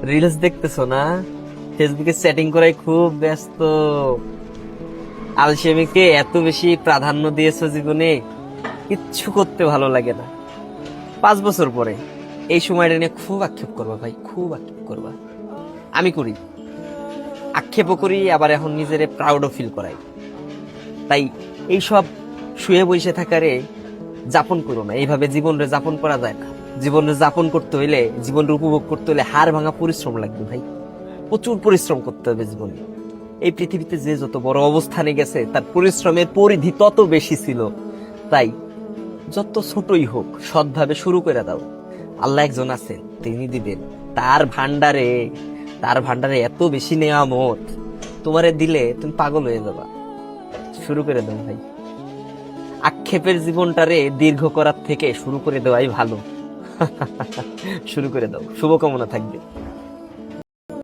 Reels দেখতেছো না? ফেসবুকে চ্যাটিং করাই খুব ব্যস্ত। আলসেমিকে এত বেশি প্রাধান্য দিয়েছো জীবনে, কিচ্ছু করতে ভালো লাগে না। 5 বছর পরে এই সময়টা নিয়ে খুব আক্ষেপ করবা ভাই, খুব আক্ষেপ করবা। আমি করি, আক্ষেপও করি, আবার এখন নিজেরে প্রাউডও ফিল করাই। তাই এইসব শুয়ে বসে থাকারে যাপন করো না। এইভাবে জীবনরে যাপন করা যায় না। জীবনরে যাপন করতে হইলে, জীবনরে উপভোগ করতে হইলে হাড় ভাঙা পরিশ্রম লাগবে ভাই। প্রচুর পরিশ্রম করতে হবে জীবনে। এই পৃথিবীতে যে যত বড় অবস্থানে গেছে তার পরিশ্রমের পরিধি তত বেশি ছিল। তাই যত ছোটই হোক সৎভাবে শুরু করে দাও। আল্লাহ একজন আছেন, তিনি দিবেন। তার ভান্ডারে, তার ভান্ডারে এত বেশি নেয়ামত, তোমারে দিলে তুমি পাগল হয়ে যাবা। শুরু করে দাও ভাই। আক্ষেপের জীবনটারে দীর্ঘ করার থেকে শুরু করে দেওয়াই ভালো। শুরু করে দাও। শুভকামনা থাকবে।